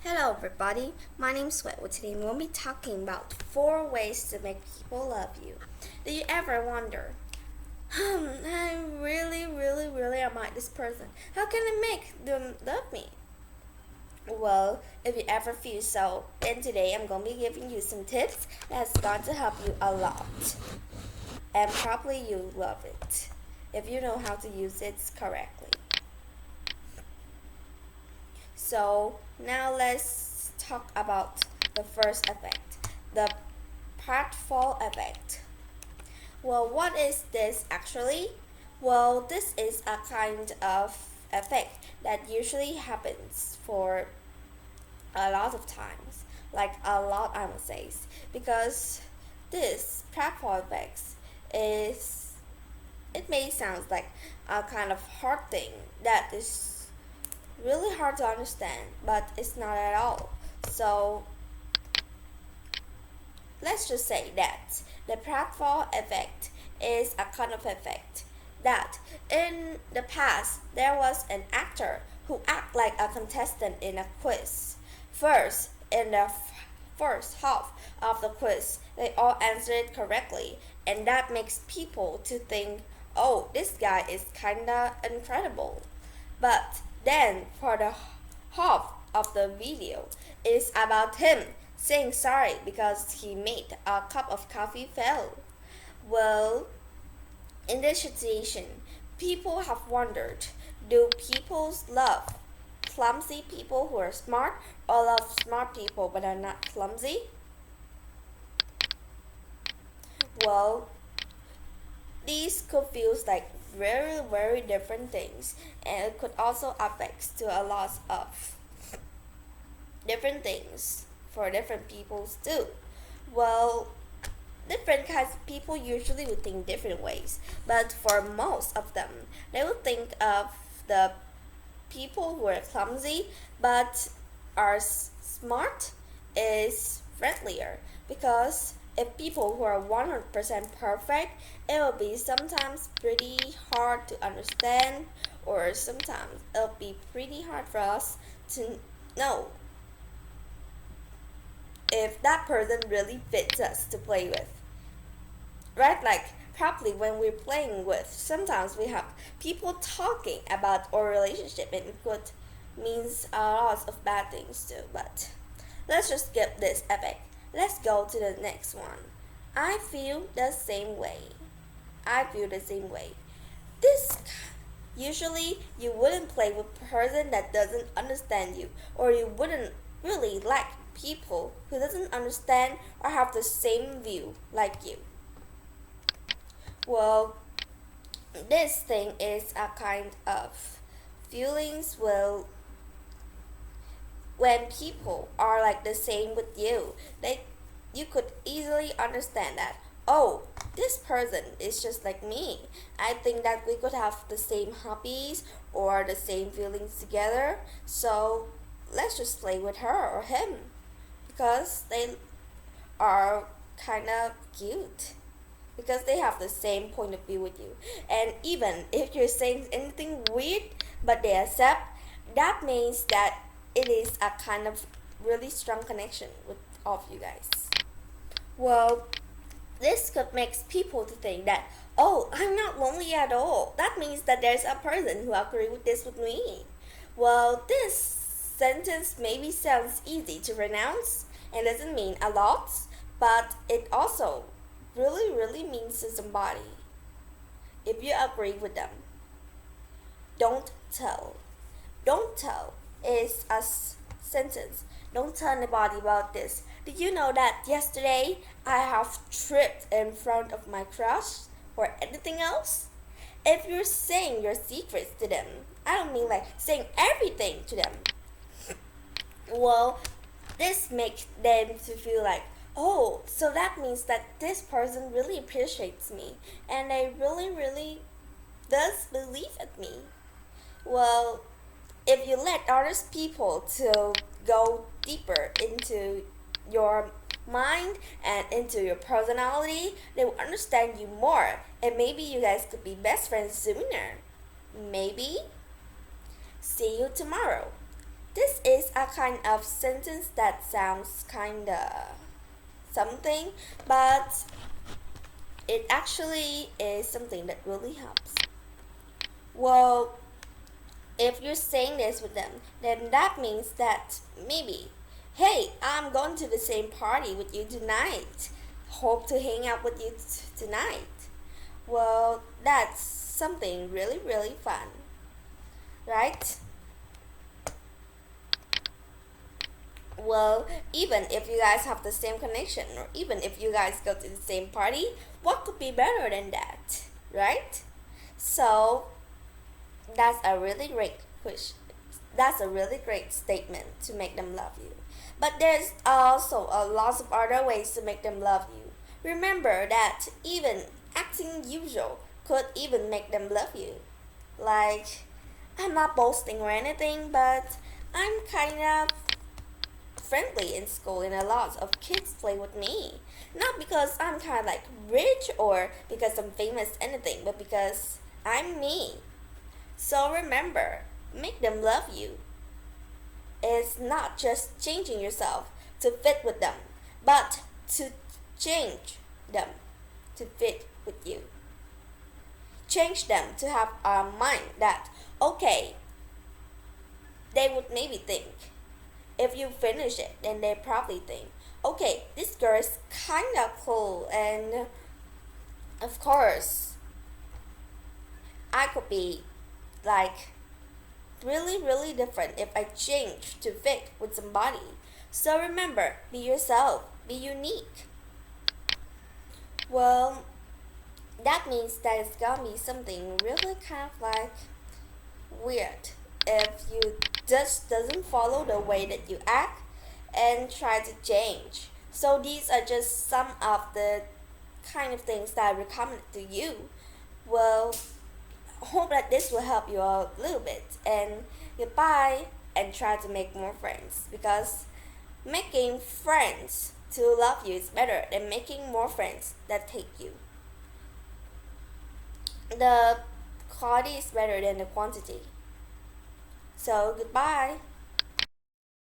Hello everybody, my name is Sweat. Today we'll be talking about 4 ways to make people love you. Did you ever wonder, I really admire this person. How can I make them love me? Well, if you ever feel so, then today I'm going to be giving you some tips that's going to help you a lot. And probably you love it, if you know how to use it correctly. So now let's talk about the first effect, the pratfall effect. Well, what is this actually? Well, this is a kind of effect that usually happens for a lot of times, like a lot I would say, because this pratfall effect is, it may sound like a kind of hard thing that is really hard to understand, but it's not at all. So let's just say that the pratfall effect is a kind of effect that in the past there was an actor who acted like a contestant in a quiz. First, in the first half of the quiz, they all answered correctly, and that makes people to think, oh, this guy is kinda incredible. But then for the half of the video is about him saying sorry because he made a cup of coffee fail. Well, in this situation, people have wondered, do people love clumsy people who are smart or love smart people but are not clumsy? Well, these could feel like very different things, and it could also affect to a lot of different things for different peoples too. Well, different kinds of people usually would think different ways, but for most of them, they would think of the people who are clumsy but are smart is friendlier, because if people who are 100% perfect, it will be sometimes pretty hard to understand, or sometimes it'll be pretty hard for us to know if that person really fits us to play with. Right? Like, probably when we're playing with, sometimes we have people talking about our relationship, and it could means a lot of bad things too. But let's just skip this epic. Let's go to the next one. I feel the same way. I feel the same way. This usually you wouldn't play with a person that doesn't understand you, or you wouldn't really like people who doesn't understand or have the same view like you. Well, this thing is a kind of feelings will when people are like the same with you, they you could easily understand that, oh, this person is just like me. I think that we could have the same hobbies or the same feelings together, so let's just play with her or him, because they are kind of cute, because they have the same point of view with you. And even if you're saying anything weird but they accept, that means that it is a kind of really strong connection with all of you guys. Well, this could make people to think that, oh, I'm not lonely at all. That means that there's a person who agree with this with me. Well, this sentence maybe sounds easy to pronounce and doesn't mean a lot, but it also really means to somebody. If you agree with them, don't tell. Don't tell is a sentence. Don't tell anybody about this. Did you know that yesterday I have tripped in front of my crush or anything else? If you're saying your secrets to them, I don't mean like saying everything to them. Well, this makes them to feel like, oh, so that means that this person really appreciates me and they really does believe in me. Well, if you let others people to go deeper into your mind and into your personality, they will understand you more, and maybe you guys could be best friends sooner. Maybe. See you tomorrow. This is a kind of sentence that sounds kinda something, but it actually is something that really helps. Well, if you're saying this with them, then that means that maybe, hey, I'm going to the same party with you tonight. Hope to hang out with you tonight. Well, that's something really, really fun, right? Well, even if you guys have the same connection, or even if you guys go to the same party, what could be better than that, right? So, that's a really great question. That's a really great statement to make them love you. But there's also a lot of other ways to make them love you. Remember that even acting usual could even make them love you. Like, I'm not boasting or anything, but I'm kind of friendly in school and a lot of kids play with me. Not because I'm kind of like rich or because I'm famous anything, but because I'm me. So remember, make them love you. It's not just changing yourself to fit with them, but to change them to fit with you. Change them to have a mind that, okay, they would maybe think. If you finish it, then they probably think, okay, this girl is kind of cool, and of course, I could be like really, really different if I change to fit with somebody. So remember, be yourself, be unique. Well, that means that it's gonna be something really kind of like weird if you just doesn't follow the way that you act and try to change. So these are just some of the kind of things that I recommend to you. Well, hope that this will help you a little bit, and goodbye, and try to make more friends, because making friends to love you is better than making more friends that hate you. The quality is better than the quantity. So goodbye.